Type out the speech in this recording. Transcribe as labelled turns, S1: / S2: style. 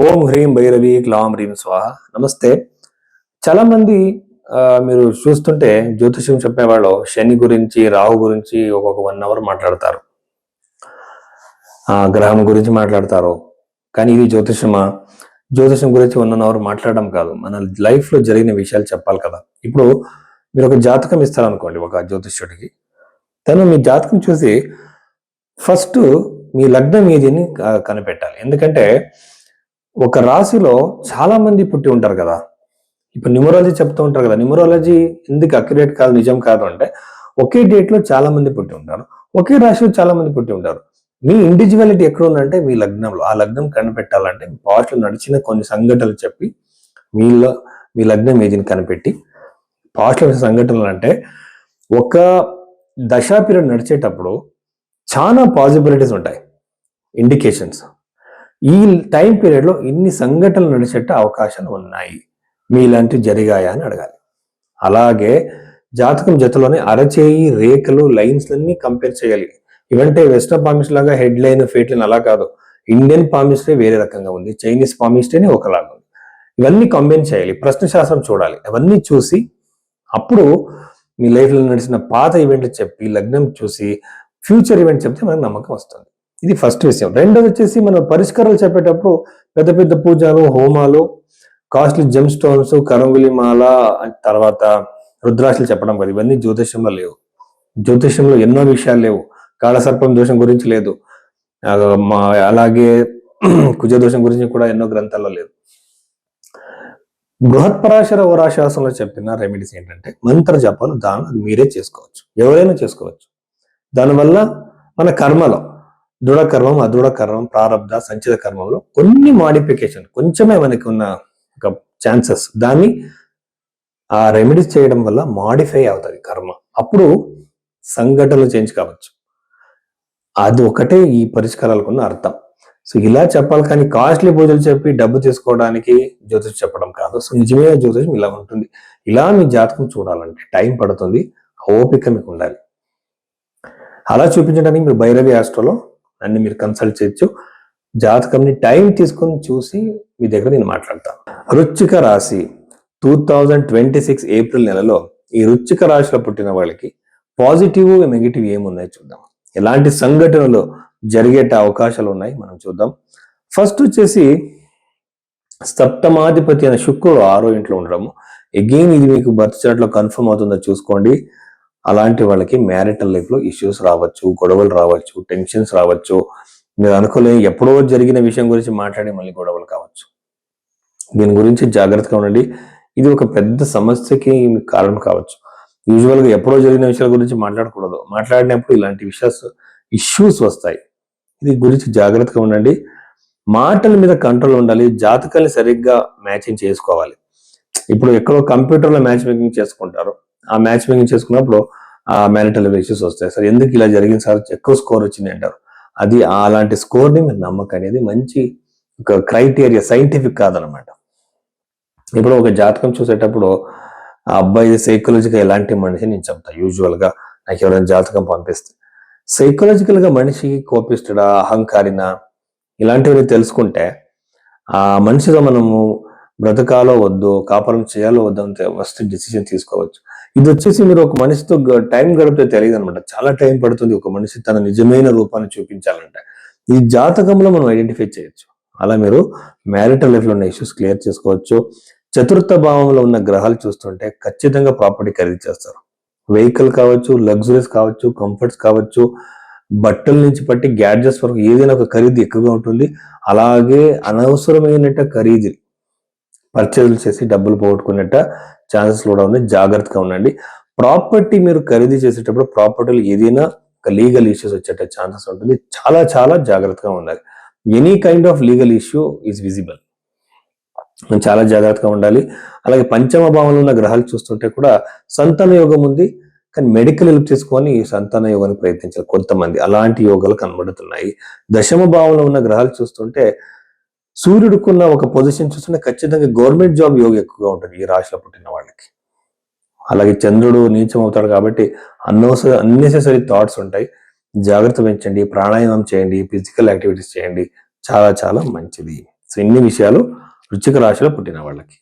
S1: ఓం హ్రీం భైరవి క్లాం హ్రీం స్వాహ. నమస్తే. చాలా మంది మీరు చూస్తుంటే జ్యోతిష్యం చెప్పేవాళ్ళు శని గురించి, రాహు గురించి ఒక్కొక్క 1 అవర్ మాట్లాడతారు. గ్రహం గురించి మాట్లాడతారు. కానీ ఇది జ్యోతిషమా? జ్యోతిషం గురించి 1 అవర్ మాట్లాడడం కాదు, మన లైఫ్ లో జరిగిన విషయాలు చెప్పాలి కదా. ఇప్పుడు మీరు ఒక జాతకం ఇస్తారనుకోండి ఒక జ్యోతిష్యుడికి. తను మీ జాతకం చూసి ఫస్ట్ మీ లగ్నం ఏదని కనిపెట్టాలి. ఎందుకంటే ఒక రాశిలో చాలా మంది పుట్టి ఉంటారు కదా. ఇప్పుడు న్యూమరాలజీ చెప్తూ ఉంటారు కదా, న్యూమరాలజీ ఎందుకు అక్యురేట్ కాదు, నిజం కాదు అంటే, ఒకే డేట్ లో చాలా మంది పుట్టి ఉంటారు, ఒకే రాశిలో చాలా మంది పుట్టి ఉంటారు. మీ ఇండివిజువాలిటీ ఎక్కడ ఉందంటే మీ లగ్నంలో. ఆ లగ్నం కనిపెట్టాలంటే పాస్ట్లో నడిచిన కొన్ని సంఘటనలు చెప్పి మీలో మీ లగ్నం ఏజిని కనిపెట్టి పాస్ట్లో సంఘటనలు అంటే ఒక దశా పీరియడ్ నడిచేటప్పుడు చాలా పాసిబిలిటీస్ ఉంటాయి, ఇండికేషన్స్. ఈ టైం పీరియడ్ లో ఇన్ని సంఘటనలు నడిచేట అవకాశాలు ఉన్నాయి, మీలాంటివి జరిగాయా అని అడగాలి. అలాగే జాతకం జతలోనే అరచేయి రేఖలు లైన్స్ అన్ని కంపేర్ చేయాలి. ఇవంటే వెస్టర్న్ పామిస్ట్రీ లాగా హెడ్ లైన్ ఫేట్ లైన్ అలా కాదు. ఇండియన్ పామిస్ట్రీ వేరే రకంగా ఉంది, చైనీస్ పామిస్ట్రీని ఒకలాగా ఉంది. ఇవన్నీ కంబైన్ చేయాలి, ప్రశ్న శాస్త్రం చూడాలి. అవన్నీ చూసి అప్పుడు మీ లైఫ్లో నడిచిన పాత ఈవెంట్లు చెప్పి లగ్నం చూసి ఫ్యూచర్ ఈవెంట్ చెప్తే మనకు నమ్మకం వస్తుంది. ఇది ఫస్ట్ విషయం. రెండోది వచ్చేసి మనం పరిష్కారాలు చెప్పేటప్పుడు పెద్ద పెద్ద పూజలు, హోమాలు, కాస్ట్లీ జెమ్ స్టోన్స్, కరంగులి మాల, తర్వాత రుద్రాక్షలు చెప్పడం కాదు. ఇవన్నీ జ్యోతిష్యంలో లేవు. జ్యోతిష్యంలో ఎన్నో విషయాలు లేవు. కాళసర్పం దోషం గురించి లేదు, అలాగే కుజదోషం గురించి కూడా ఎన్నో గ్రంథాల్లో లేదు. బృహత్పరాశర ఓరాశాసనంలో చెప్పిన రెమెడీస్ ఏంటంటే మంత్ర జపాలు, దానం అది మీరే చేసుకోవచ్చు, ఎవరైనా చేసుకోవచ్చు. దానివల్ల మన కర్మలో దృఢ కర్మం, అదృఢ కర్మం, ప్రారబ్ధ, సంచిత కర్మంలో కొన్ని మాడిఫికేషన్, కొంచెమే మనకి ఉన్న ఒక ఛాన్సెస్, దాన్ని ఆ రెమెడీస్ చేయడం వల్ల మాడిఫై అవుతుంది కర్మ. అప్పుడు సంఘటనలు చేంజ్ కావచ్చు. అది ఒకటే ఈ పరిష్కారాలకు ఉన్న అర్థం. సో ఇలా చెప్పాలి, కానీ కాస్ట్లీ పూజలు చెప్పి డబ్బు తీసుకోవడానికి జ్యోతిషం చెప్పడం కాదు. సో నిజమైన జ్యోతిషం ఇలా ఉంటుంది. ఇలా మీ జాతకం చూడాలంటే టైం పడుతుంది, ఓపిక మీకు ఉండాలి. అలా చూపించడానికి మీరు భైరవి ఆస్ట్రోలో అన్ని మీరు కన్సల్ట్ చేయొచ్చు. జాతకంని టైం తీసుకొని చూసి మీ దగ్గర నేను మాట్లాడతాను. వృశ్చిక రాశి 2026 ఏప్రిల్ నెలలో ఈ వృశ్చిక రాశిలో పుట్టిన వాళ్ళకి పాజిటివ్ నెగిటివ్ ఏమున్నాయి చూద్దాం. ఎలాంటి సంఘటనలు జరిగేట అవకాశాలు ఉన్నాయి మనం చూద్దాం. ఫస్ట్ వచ్చేసి సప్తమాధిపతి అనే శుక్రుడు 6వ ఇంట్లో ఉండడము. అగైన్ ఇది మీకు బర్త్ చార్ట్ లో కన్ఫర్మ్ అవుతుందో చూసుకోండి. అలాంటి వాళ్ళకి మ్యారిటల్ లైఫ్ లో ఇష్యూస్ రావచ్చు, గొడవలు రావచ్చు, టెన్షన్స్ రావచ్చు. మీరు అనుకోలేని ఎప్పుడో జరిగిన విషయం గురించి మాట్లాడి మళ్ళీ గొడవలు కావచ్చు. దీని గురించి జాగ్రత్తగా ఉండండి. ఇది ఒక పెద్ద సమస్యకి కారణం కావచ్చు. యూజువల్ గా ఎప్పుడో జరిగిన విషయాల గురించి మాట్లాడకూడదు. మాట్లాడినప్పుడు ఇలాంటి ఇష్యూస్ వస్తాయి. ఇది గురించి జాగ్రత్తగా ఉండండి. మాటల మీద కంట్రోల్ ఉండాలి. జాతకాన్ని సరిగ్గా మ్యాచింగ్ చేసుకోవాలి. ఇప్పుడు ఎక్కడో కంప్యూటర్లో మ్యాచ్ మేకింగ్ చేసుకుంటారు. ఆ మ్యాచ్ మేకింగ్ చేసుకున్నప్పుడు ఆ మ్యారిటల్ ఇష్యూస్ వస్తాయి. సార్ ఎందుకు ఇలా జరిగింది సార్, ఎక్కువ స్కోర్ వచ్చింది అంటారు. అది అలాంటి స్కోర్ని మీరు నమ్మకండి. అది మంచి ఒక క్రైటీరియా, సైంటిఫిక్ కాదనమాట. ఇప్పుడు ఒక జాతకం చూసేటప్పుడు ఆ అబ్బాయి సైకలాజికల్ ఎలాంటి మనిషి నేను చెప్తా. యూజువల్ గా నాకు ఎవరైనా జాతకం పంపిస్తే సైకలాజికల్ గా మనిషి కోపిస్తుడా, అహంకారినా, ఇలాంటివి తెలుసుకుంటే ఆ మనిషితో మనము బ్రతకాలో వద్దు, కాపురం చేయాలో వద్దు అంటే ఫస్ట్ డిసిజన్ తీసుకోవచ్చు. ఇది వచ్చేసి మీరు ఒక మనిషితో టైం గడిపితే తెలియదు అనమాట. చాలా టైం పడుతుంది ఒక మనిషి తన నిజమైన రూపాన్ని చూపించాలంటే. ఈ జాతకంలో మనం ఐడెంటిఫై చేయొచ్చు. అలా మీరు మ్యారిటల్ లైఫ్ లో ఉన్న ఇష్యూస్ క్లియర్ చేసుకోవచ్చు. చతుర్థ భావంలో ఉన్న గ్రహాలు చూస్తుంటే ఖచ్చితంగా ప్రాపర్టీ ఖరీదు చేస్తారు. వెహికల్ కావచ్చు, లగ్జరీస్ కావచ్చు, కంఫర్ట్స్ కావచ్చు, బట్టల నుంచి పట్టి గ్యాడ్జెట్స్ వరకు ఏదైనా ఒక ఖరీదు ఎక్కువగా ఉంటుంది. అలాగే అనవసరమైనట్ట ఖరీదు పర్చేజులు చేసి డబ్బులు పోగొట్టుకునేట ఛాన్సెస్ కూడా ఉన్నాయి. జాగ్రత్తగా ఉండండి. ప్రాపర్టీ మీరు ఖరీదు చేసేటప్పుడు ప్రాపర్టీలు ఏదైనా ఒక లీగల్ ఇష్యూస్ వచ్చేట ఛాన్సెస్ ఉంటుంది. చాలా చాలా జాగ్రత్తగా ఉండాలి. Any kind of legal issue is visible. చాలా జాగ్రత్తగా ఉండాలి. అలాగే పంచమ భావంలో ఉన్న గ్రహాలు చూస్తుంటే కూడా సంతాన యోగం ఉంది, కానీ మెడికల్ హెల్ప్ తీసుకొని సంతాన యోగాన్ని ప్రయత్నించాలి కొంతమంది. అలాంటి యోగాలు కనబడుతున్నాయి. దశమ భావంలో ఉన్న గ్రహాలు చూస్తుంటే సూర్యుడుకున్న ఒక పొజిషన్ చూస్తుంటే ఖచ్చితంగా గవర్నమెంట్ జాబ్ యోగం ఎక్కువగా ఉంటుంది ఈ రాశిలో పుట్టిన వాళ్ళకి. అలాగే చంద్రుడు నీచం అవుతాడు కాబట్టి అన్నెసెసరీ థాట్స్ ఉంటాయి. జాగ్రత్త పెంచండి, ప్రాణాయామం చేయండి, ఫిజికల్ యాక్టివిటీస్ చేయండి, చాలా చాలా మంచిది. సో ఇన్ని విషయాలు వృశ్చిక రాశిలో పుట్టిన వాళ్ళకి.